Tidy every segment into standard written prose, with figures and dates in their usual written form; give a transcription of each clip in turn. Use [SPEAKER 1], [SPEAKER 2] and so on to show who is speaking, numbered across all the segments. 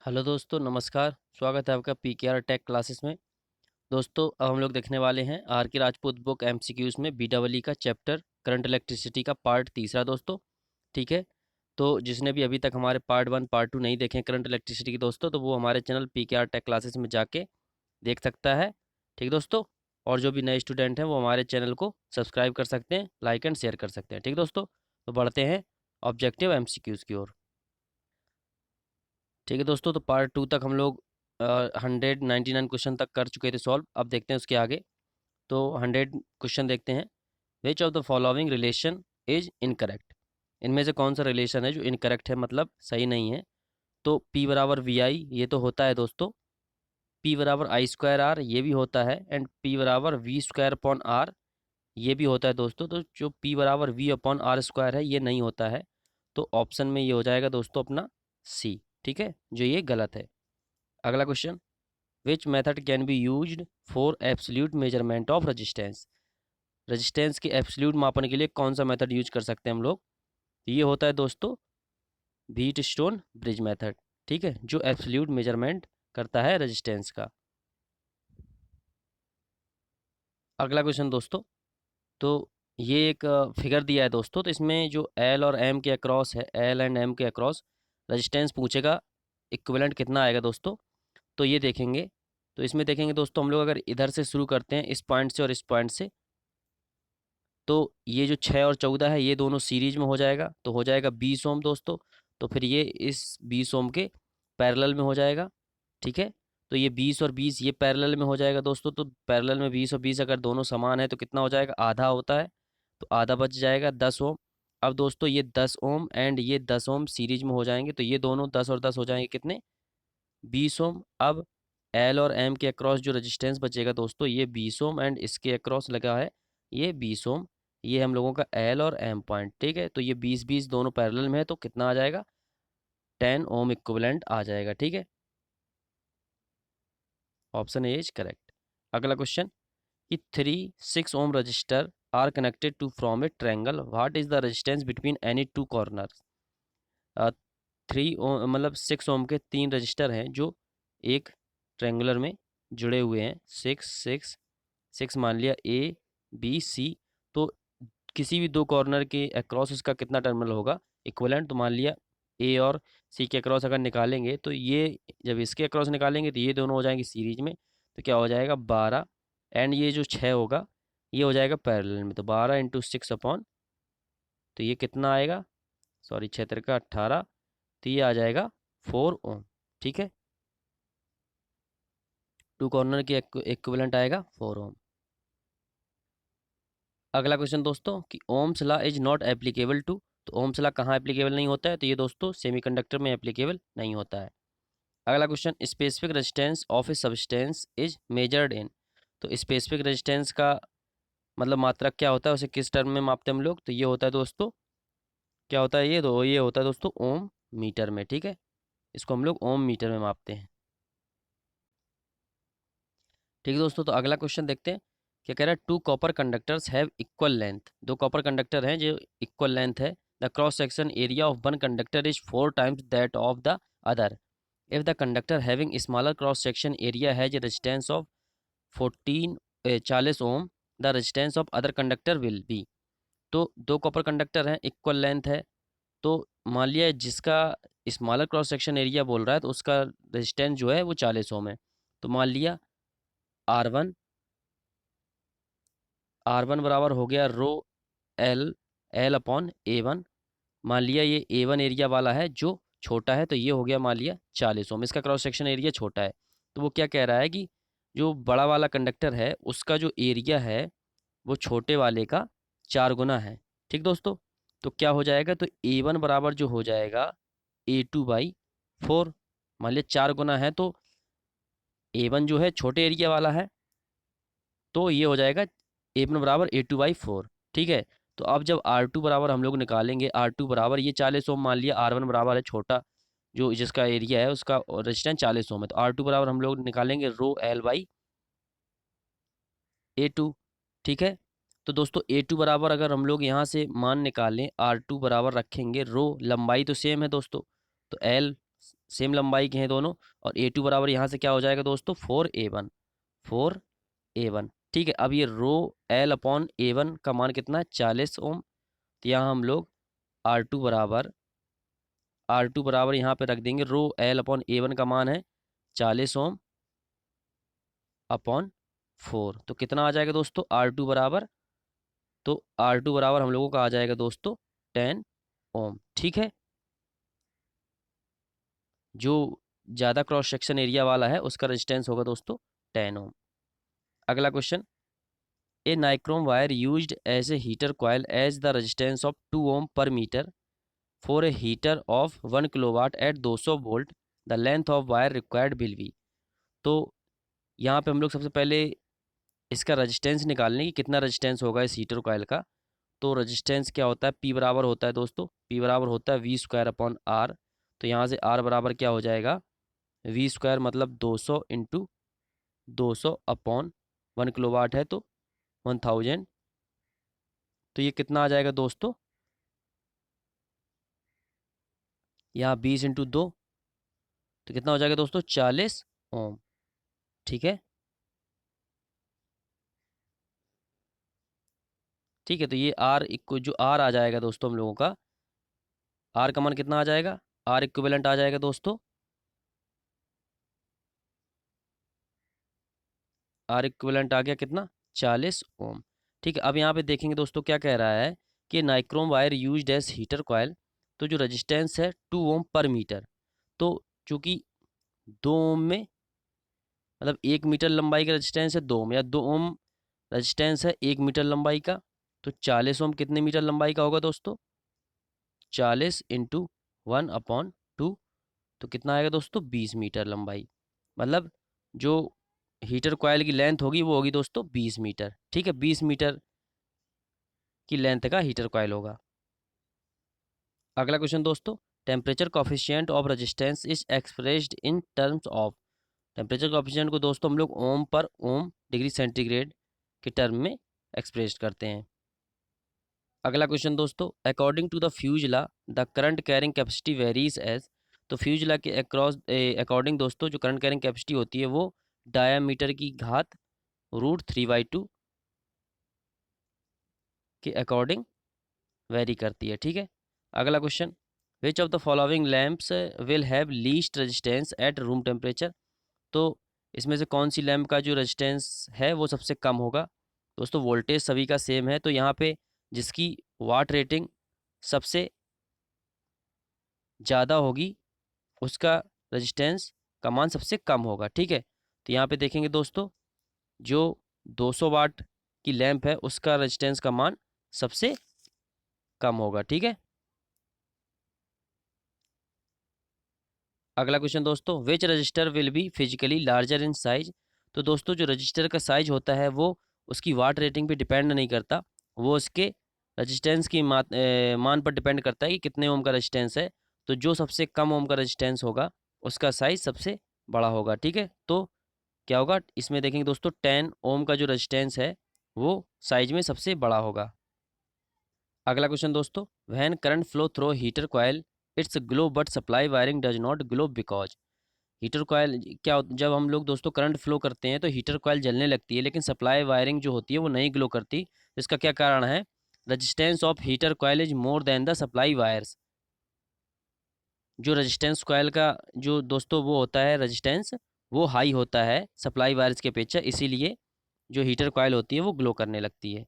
[SPEAKER 1] Hello दोस्तों, नमस्कार। स्वागत है आपका पीकेआर टेक क्लासेस में। दोस्तों, अब हम लोग देखने वाले हैं आर के राजपूत बुक एमसीक्यूज में बीटावली का चैप्टर करंट इलेक्ट्रिसिटी का पार्ट तीसरा। दोस्तों, ठीक है। तो जिसने भी अभी तक हमारे पार्ट 1 पार्ट 2 नहीं देखे करंट इलेक्ट्रिसिटी के दोस्तों, तो वो हमारे चैनल पीकेआर टेक क्लासेस में जाके देख सकता है। ठीक दोस्तों। और जो भी नए स्टूडेंट हैं वो हमारे चैनल को सब्सक्राइब कर सकते हैं, लाइक एंड शेयर कर सकते हैं। ठीक दोस्तों। तो बढ़ते हैं ऑब्जेक्टिव एमसीक्यूज की ओर। ठीक है दोस्तों, तो पार्ट 2 तक हम लोग 199 क्वेश्चन तक कर चुके थे सॉल्व। अब देखते हैं उसके आगे। तो 100 क्वेश्चन देखते हैं। विच of the following relation is incorrect. इनमें से कौन सा रिलेशन है जो इनकरेक्ट है, मतलब सही नहीं है। तो P बराबर वी आई, ये तो होता है दोस्तों। P बराबर आई स्क्वायर आर, ये भी होता है। एंड P बराबर वी स्क्वायर अपॉन आर, ये भी होता है दोस्तों। तो जो P बराबर वी अपॉन आर स्क्वायर है, ये नहीं होता है। तो ऑप्शन में ये हो जाएगा दोस्तों अपना सी। ठीक है, जो ये गलत है। अगला question. Which method can be used for absolute measurement of resistance. Resistance की एब्सोल्यूट मापने के लिए कौन सा मेथड यूज कर सकते हैं हम लोग। ये होता है दोस्तों व्हीट स्टोन ब्रिज मेथड। ठीक है, जो एब्सोल्यूट मेजरमेंट करता है रेजिस्टेंस का। अगला क्वेश्चन दोस्तों। तो ये एक फिगर दिया है दोस्तों। तो इसमें जो एल और एम के अक्रॉस है, एल एंड एम के अक्रॉस रेजिस्टेंस पूछेगा, इक्विवेलेंट कितना आएगा दोस्तों। तो ये देखेंगे। तो इसमें देखेंगे दोस्तों, हम लोग अगर इधर से शुरू करते हैं, इस पॉइंट से और इस पॉइंट से, तो ये जो 6 और 14 है, ये दोनों सीरीज में हो जाएगा, तो हो जाएगा 20 ओम दोस्तों। तो फिर ये इस 20 ओम के पैरेलल में हो जाएगा। ठीक है। तो ये 20 और 20 ये पैरेलल में हो जाएगा दोस्तों। तो पैरेलल में 20 और 20 अगर दोनों समान है तो कितना हो जाएगा, आधा होता है। तो आधा बच जाएगा 10 ओम। अब दोस्तों ये 10 ओम एंड ये 10 ओम सीरीज में हो जाएंगे, तो ये दोनों 10 और 10 हो जाएंगे कितने, 20 ओम। अब एल और एम के अक्रॉस जो रेजिस्टेंस बचेगा दोस्तों, ये 20 ओम एंड इसके अक्रॉस लगा है ये 20 ओम। ये हम लोगों का एल और एम पॉइंट। ठीक है, तो ये 20 20 दोनों पैरेलल में है, तो कितना आ जाएगा, 10 ओम इक्विवेलेंट आ जाएगा। ठीक है, ऑप्शन ए इज करेक्ट। अगला क्वेश्चन कि 3 6 ohm resistor are connected to from a triangle, what is the resistance between any two corners. 3 ohm मतलब 6 ओम के 3 रजिस्टर हैं जो एक ट्रायंगुलर में जुड़े हुए हैं। 6 6 6 मान लिया ए बी सी। तो किसी भी दो कॉर्नर के अक्रॉस उसका कितना टर्मिनल होगा, इक्विवेलेंट। तो मान लिया ए और सी के अक्रॉस अगर निकालेंगे, तो ये जब इसके अक्रॉस निकालेंगे तो ये दोनों हो जाएंगे सीरीज में। तो क्या हो जाएगा 12 एंड ये जो 6 होगा ये हो जाएगा पैरेलल में। तो 12 × 6 अपॉन, तो ये कितना आएगा, सॉरी 6 का 18। तो ये आ जाएगा 4 ओम। ठीक है, टू कॉर्नर के इक्विवेलेंट आएगा 4 ओम। अगला क्वेश्चन दोस्तों कि Ohm's law is not applicable to. तो ओम्स लॉ कहाँ एप्लीकेबल नहीं होता है, तो ये दोस्तों सेमीकंडक्टर में एप्लीकेबल नहीं होता है। अगला question specific resistance of a substance is measured in. तो स्पेसिफिक रेजिस्टेंस का मतलब मात्रक क्या होता है, उसे किस टर्म में मापते हैं हम लोग। तो ये होता है दोस्तों, क्या होता है, ये होता है दोस्तों ओम मीटर में। ठीक है, इसको हम लोग ओम मीटर में मापते हैं। ठीक है दोस्तों, तो अगला क्वेश्चन देखते हैं। क्या कह रहा है, 2 copper conductors have equal length. 2 copper conductor हैं जो इक्वल लेंथ है। The cross section area of one conductor is 4 times that of the other. If the conductor having smaller cross section area has a resistance of 40 ohm, the resistance of other conductor will be. तो 2 copper conductor हैं, equal length है। तो मान लिया जिसका smaller cross section area बोल रहा है, तो उसका रेजिस्टेंस जो है वो 40 ओम है। तो मान लिया R1, R1 बराबर हो गया rho L, L upon A1। मान लिया ये A1 एरिया वाला है जो छोटा है, तो ये हो गया मान लिया 40 ओम। इसका क्रॉस सेक्शन एरिया छोटा है। तो वो क्या कह रहा है कि जो बड़ा वाला कंडक्टर है उसका जो एरिया है वो छोटे वाले का 4 गुना है। ठीक दोस्तों। तो क्या हो जाएगा, तो A1 बराबर जो हो जाएगा A2/4। मान लिया 4 गुना है, तो A1 जो है छोटे एरिया वाला है, तो ये हो जाएगा A1 बराबर A2/4। ठीक है। तो अब जब R2 बराबर हम लोग निकालेंगे, R2 बराबर ये 40 ओम मान लिया, R1 बराबर है छोटा जो जिसका एरिया है उसका रेजिस्टेंस 40 ओम है। तो R2 बराबर हम लोग निकालेंगे रो L/A2। ठीक है। तो दोस्तों A2 बराबर अगर हम लोग यहाँ से मान निकालें, R2 बराबर रखेंगे रो, लंबाई तो सेम है दोस्तों, तो L सेम लंबाई के हैं दोनों। और A2 बराबर यहाँ से क्या हो जाएगा दोस्तों, 4A1, 4A1। ठीक है, अब ये रो L अपॉन A1 का मान कितना है, 40 ओम। तो यहाँ हम लोग R2 बराबर यहाँ पे रख देंगे, रो L अपॉन A1 का मान है 40 ओम अपॉन 4। तो कितना आ जाएगा दोस्तों, R2 बराबर हम लोगों का आ जाएगा दोस्तों 10 ओम। ठीक है, जो ज़्यादा क्रॉस सेक्शन एरिया वाला है उसका रेजिस्टेंस होगा दोस्तों 10 ओम। अगला question, a nichrome wire used as a heater coil as the resistance of 2 ohm per metre for a heater of 1 kilowatt at 200 volt, the length of wire required will be. तो यहाँ पे हम लोग सबसे पहले इसका resistance निकालने की, कितना रेजिस्टेंस होगा इस हीटर कॉयल का। तो रेजिस्टेंस क्या होता है, P बराबर होता है दोस्तों, P बराबर होता है V² अपॉन R। तो यहाँ से R बराबर क्या हो जाएगा, V² मतलब 200 इंटू 200 अपॉन 1 किलोवाट है तो 1000। तो ये कितना आ जाएगा दोस्तों, यहाँ 20 इंटू 2, तो कितना हो जाएगा दोस्तों, 40 ओम। ठीक है, ठीक है। तो ये आर इक्व जो आर आ जाएगा दोस्तों हम लोगों का, आर का मान कितना आ जाएगा, आर इक्विवेलेंट आ जाएगा दोस्तों, आर इक्विवेलेंट आ गया कितना, 40 ओम। ठीक है, अब यहाँ पे देखेंगे दोस्तों क्या कह रहा है कि nichrome wire used as heater coil. तो जो रेजिस्टेंस है 2 ओम पर मीटर, तो चूंकि 2 ओम में मतलब 1 मीटर लंबाई का रेजिस्टेंस है 2 ओम, या 2 ओम रेजिस्टेंस है 1 मीटर लंबाई का, तो 40 ओम कितने मीटर लंबाई का होगा दोस्तों, 40 इंटू 1/2। तो कितना आएगा दोस्तों, 20 मीटर लंबाई। मतलब जो हीटर कॉयल की लेंथ होगी वो होगी दोस्तों 20 मीटर। ठीक है, 20 मीटर की लेंथ का हीटर कॉयल होगा। अगला क्वेश्चन दोस्तों, temperature coefficient of resistance is expressed in terms of. Temperature coefficient को दोस्तों हम लोग ohm per ohm degree centigrade के टर्म में एक्सप्रेस करते हैं। अगला क्वेश्चन दोस्तों, according to the fuse law the current carrying capacity varies as. तो फ्यूज ला के अकॉर्डिंग दोस्तों जो करंट कैरिंग कैपेसिटी होती है वो डायामीटर की घात √3/2 के अकॉर्डिंग वेरी करती है। ठीक है, अगला question, which of the following lamps will have least resistance at room temperature. तो इसमें से कौन सी लैंप का जो रेजिस्टेंस है वो सबसे कम होगा। दोस्तों वोल्टेज सभी का सेम है, तो यहाँ पे जिसकी वाट रेटिंग सबसे ज़्यादा होगी उसका रेजिस्टेंस का मान सबसे कम होगा। ठीक है, तो यहाँ पे देखेंगे दोस्तों जो 200 वाट की लैंप है उसका रेजिस्टेंस का मान सबसे कम होगा। ठीक है, अगला क्वेश्चन दोस्तों, which resistor will be physically larger in size. तो दोस्तों जो रजिस्टर का साइज होता है वो उसकी वाट रेटिंग पे डिपेंड नहीं करता, वो उसके रजिस्टेंस की मान पर डिपेंड करता है कि कितने ओम का रजिस्टेंस है। तो जो सबसे कम ओम का रजिस्टेंस होगा उसका साइज सबसे बड़ा होगा। ठीक है, तो क्या होगा इसमें देखेंगे दोस्तों 10 ओम का जो रजिस्टेंस है वो साइज में सबसे बड़ा होगा। अगला क्वेश्चन दोस्तों, when current flow through heater coil it's glow but supply wiring does not glow because. Heater coil जब हम लोग दोस्तों करंट फ्लो करते हैं तो हीटर कॉयल जलने लगती है, लेकिन सप्लाई वायरिंग जो होती है वो नहीं ग्लो करती। इसका क्या कारण है, resistance of heater coil is more than the supply wires. जो रजिस्टेंस कॉयल का जो दोस्तों वो होता है रेजिस्टेंस, वो हाई होता है सप्लाई वायर्स के अपेक्षा, इसीलिए जो हीटर कॉयल होती है वो ग्लो करने लगती है।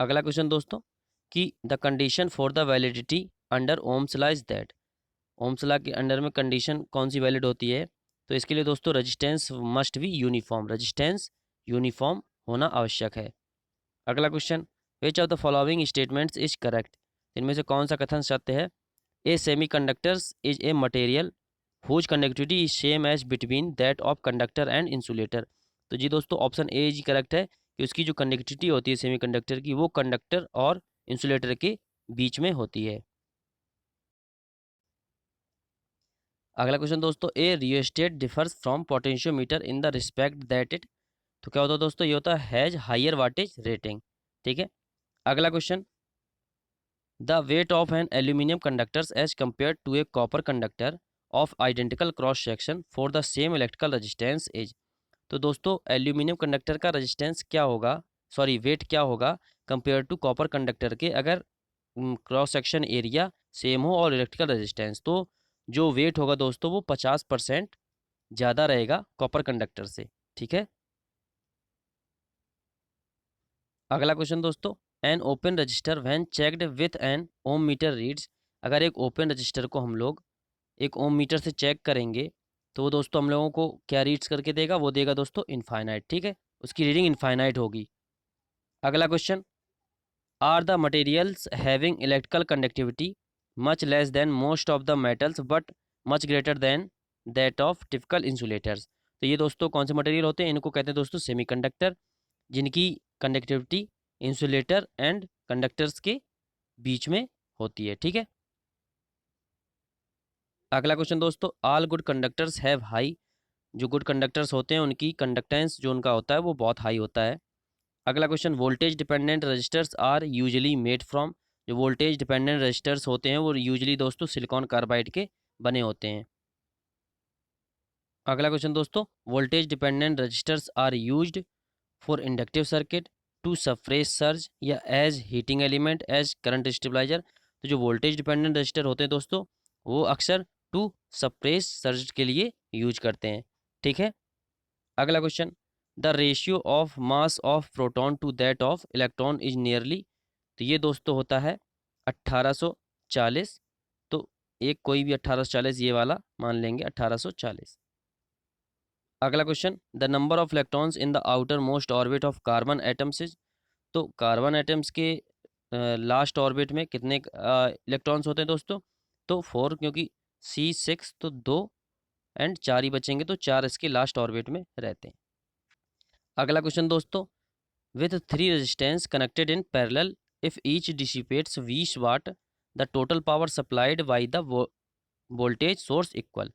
[SPEAKER 1] अगला क्वेश्चन दोस्तों, कि the condition for the validity under Ohm's law is that. Ohm's law के अंडर में कंडीशन कौन सी वैलिड होती है। तो इसके लिए दोस्तों resistance must be uniform, resistance uniform होना आवश्यक है। अगला question, which of the following statements is correct. इनमें से कौन सा कथन सत्य है। A semiconductors is a material whose conductivity is same as between that of conductor and insulator. तो जी दोस्तों ऑप्शन ए जी करेक्ट है कि उसकी जो कंडक्टिविटी होती है सेमी कंडक्टर की वो कंडक्टर और इंसुलेटर के बीच में होती है। अगला क्वेश्चन दोस्तों, a rheostat differs from potentiometer in the respect that it. तो क्या होता है दोस्तों, ये होता है हैज हायर वाटेज रेटिंग। ठीक है, अगला question, the weight of an aluminium conductors as compare to a copper conductor of identical cross section for the same electrical resistance is. तो दोस्तों एल्यूमिनियम कंडक्टर का रेजिस्टेंस क्या होगा, सॉरी वेट क्या होगा कंपेयर टू कॉपर कंडक्टर के, अगर cross section area same हो और इलेक्ट्रिकल रेजिस्टेंस, तो जो वेट होगा दोस्तों वो 50% ज़्यादा रहेगा कॉपर कंडक्टर से। ठीक है, अगला क्वेश्चन दोस्तों, an open resistor when checked with an ohm meter reads. अगर एक ओपन रजिस्टर को हम लोग एक ओम मीटर से चेक करेंगे तो वो दोस्तों हम लोगों को क्या रीड्स करके देगा, वो देगा दोस्तों इनफाइनाइट। ठीक है, उसकी रीडिंग इनफाइनाइट होगी। अगला question, are the materials having electrical conductivity much less than most of the metals but much greater than that of typical insulators. तो ये दोस्तों कौन से मटेरियल होते हैं, इनको कहते हैं दोस्तों सेमीकंडक्टर, जिनकी कंडक्टिविटी इंसुलेटर एंड कंडक्टर्स के बीच में होती है। ठीक है, अगला क्वेश्चन दोस्तों, all good conductors have high. जो गुड कंडक्टर्स होते हैं उनकी कंडक्टेंस जो उनका होता है वो बहुत हाई होता है। अगला question, voltage dependent resistors are usually made from. जो वोल्टेज डिपेंडेंट रजिस्टर्स होते हैं वो यूजुअली दोस्तों सिलिकॉन कार्बाइड के बने होते हैं। अगला क्वेश्चन दोस्तों, voltage dependent resistors are used for inductive circuit to suppress surge या as heating element as current stabiliser. तो जो वोल्टेज डिपेंडेंट रजिस्टर होते हैं दोस्तों वो अक्सर टू सप्रेस सर्ज के लिए यूज करते हैं। ठीक है, अगला question, the ratio of mass of proton to that of electron is nearly. तो ये दोस्तों होता है 1840। तो एक कोई भी 1840 ये वाला मान लेंगे 1840। अगला question, the number of electrons in the outer most orbit of carbon atoms is. तो कार्बन एटम्स के लास्ट ऑर्बिट में कितने इलेक्ट्रॉन्स होते हैं दोस्तों, तो 4, क्योंकि C6 तो 2 एंड 4 ही बचेंगे, तो 4 इसके लास्ट ऑर्बिट में रहते हैं। अगला क्वेश्चन दोस्तों, with 3 resistance connected in parallel if each dissipates 20 what the total power supplied by the voltage source equal.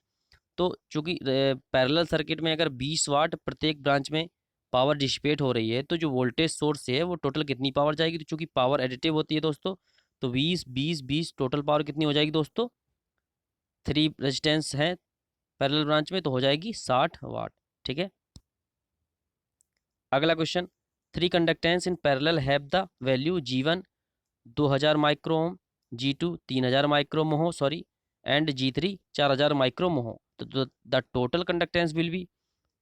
[SPEAKER 1] तो चूंकि पैरेलल सर्किट में अगर 20 वाट प्रत्येक ब्रांच में पावर डिसिपेट हो रही है तो जो वोल्टेज सोर्स से है वो टोटल कितनी पावर जाएगी, तो चूंकि पावर एडिटिव होती है दोस्तों, तो 20 20 20 टोटल पावर कितनी हो जाएगी दोस्तों, 3 रेजिस्टेंस हैं पैरेलल ब्रांच में तो हो जाएगी 60 वाट। ठीक है, अगला question, 3 conductance in parallel have the value G1 2000 micro ohm, G2 3000 micro mho sorry and G3 4000 micro mho. तो the total conductance will be.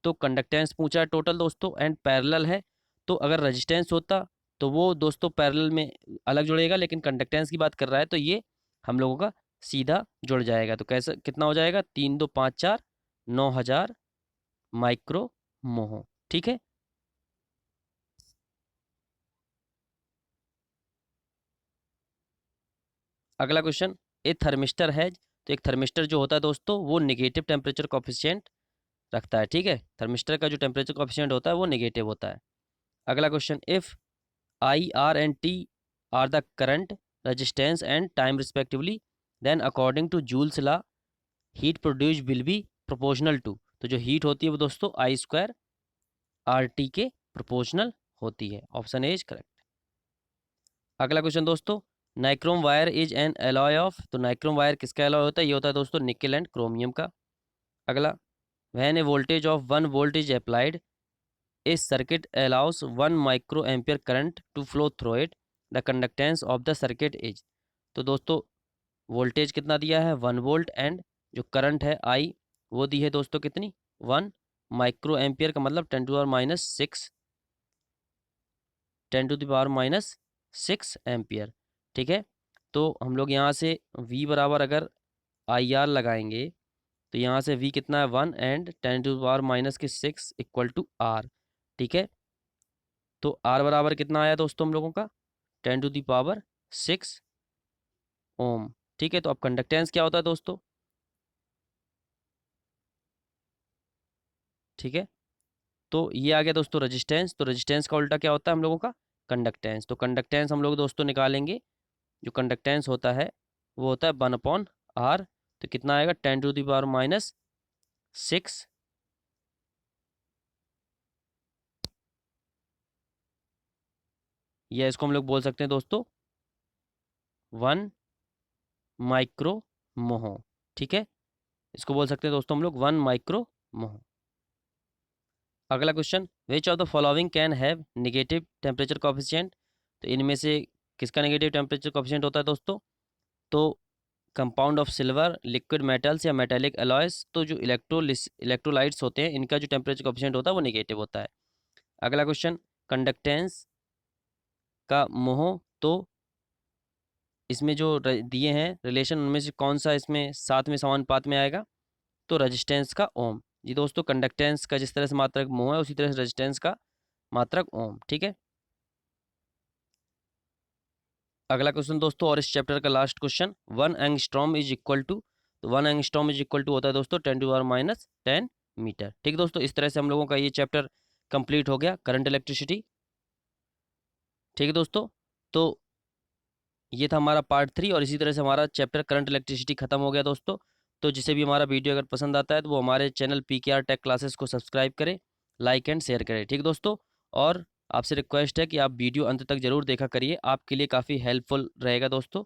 [SPEAKER 1] तो कंडक्टेंस पूछा है टोटल दोस्तों एंड पैरेलल है, तो अगर रेजिस्टेंस होता तो वो दोस्तों पैरेलल में अलग जुड़ेगा, लेकिन कंडक्टेंस की बात कर रहा है तो ये हम लोगों का सीधा जुड़ जाएगा। तो कैसे कितना हो जाएगा, 3 2 5 4 9000 माइक्रो मोहो। ठीक है, अगला क्वेश्चन, ए थर्मिस्टर है। तो एक थर्मिस्टर जो होता है दोस्तों वो नेगेटिव टेम्परेचर कोफिशिएंट रखता है। ठीक है, थर्मिस्टर का जो टेम्परेचर कोफिशिएंट होता है वो नेगेटिव होता है। अगला question, if I R and T are the current, resistance and time respectively, then according to Joule's law heat produced will be proportional to। तो जो हीट होती है वो दोस्तों I स्क्वायर आर टी के प्रोपोर्शनल होती है। Option A is correct. अगला क्वेश्चन दोस्तों, nichrome wire is an alloy of. तो नाइक्रोम वायर किसका एलॉय होता है, ये होता है दोस्तों निकेल एंड क्रोमियम का। अगला, when A voltage of 1 volt is applied a circuit allows 1 micro ampere current to flow through it, the conductance of the circuit is। तो दोस्तों वोल्टेज कितना दिया है 1 वोल्ट एंड जो करंट है आई वो दी है दोस्तों कितनी 1 माइक्रो एम्पियर, का मतलब 10 to the power minus 6 ampere. ठीक है, तो हम लोग यहाँ से V बराबर अगर आई आर लगाएंगे तो यहाँ से V कितना है 1 and 10 to the power minus 6 equal to R। ठीक है, तो R बराबर कितना आया दोस्तों हम लोगों का 10 to the power 6 ओम। ठीक है, तो अब कंडक्टेंस क्या होता है दोस्तों, ठीक है, तो ये आ गया दोस्तों रेजिस्टेंस। तो रेजिस्टेंस का उल्टा क्या होता है हम लोगों का कंडक्टेंस। तो कंडक्टेंस हम लोग दोस्तों निकालेंगे, जो कंडक्टेंस होता है वो होता है 1/R। तो कितना आएगा 10 to the power minus 6 या इसको हम लोग बोल सकते हैं दोस्तों 1 माइक्रो मोहो। ठीक है, इसको बोल सकते हैं दोस्तों हम लोग 1 माइक्रो मोह। अगला question, which of the following can have negative temperature coefficient. तो इनमें से किसका नेगेटिव टेम्परेचर कोफिशिएंट होता है दोस्तों? तो compound of silver, liquid metals या मेटेलिक अलॉयस। तो जो इलेक्ट्रोलाइट्स होते हैं इनका जो टेम्परेचर कोफिशिएंट होता है वो नेगेटिव होता है। अगला क्वेश्चन, कंडक्टेंस का मोह। तो इसमें जो दिए हैं रिलेशन उनमें से कौन सा इसमें साथ में समानुपात में आएगा? तो रेजिस्टेंस का ओम। जी दोस्तों, कंडक्टेंस का जिस तरह से मात्रक मोह है उसी तरह से रेजिस्टेंस का मात्रक ओम। ठीक है। अगला क्वेश्चन दोस्तों, और इस चैप्टर का last question, 1 angstrom is equal to. तो 1 एंगस्ट्रॉम इज इक्वल टू होता है दोस्तों 10⁻⁻10 मीटर। ठीक दोस्तों, इस तरह से हम लोगों का ये चैप्टर कंप्लीट हो गया, करंट इलेक्ट्रिसिटी। ठीक है दोस्तों, तो ये था हमारा पार्ट 3 और इसी तरह से हमारा चैप्टर करंट इलेक्ट्रिसिटी खत्म हो गया दोस्तों। तो जिसे भी हमारा वीडियो अगर पसंद आता है तो वो हमारे चैनल PKR टेक क्लासेस को सब्सक्राइब करें, लाइक एंड शेयर करें। ठीक दोस्तों, और आपसे रिक्वेस्ट है कि आप वीडियो अंत तक जरूर देखा करिए, आपके लिए काफ़ी हेल्पफुल रहेगा दोस्तों।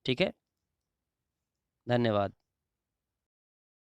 [SPEAKER 1] ठीक है, धन्यवाद।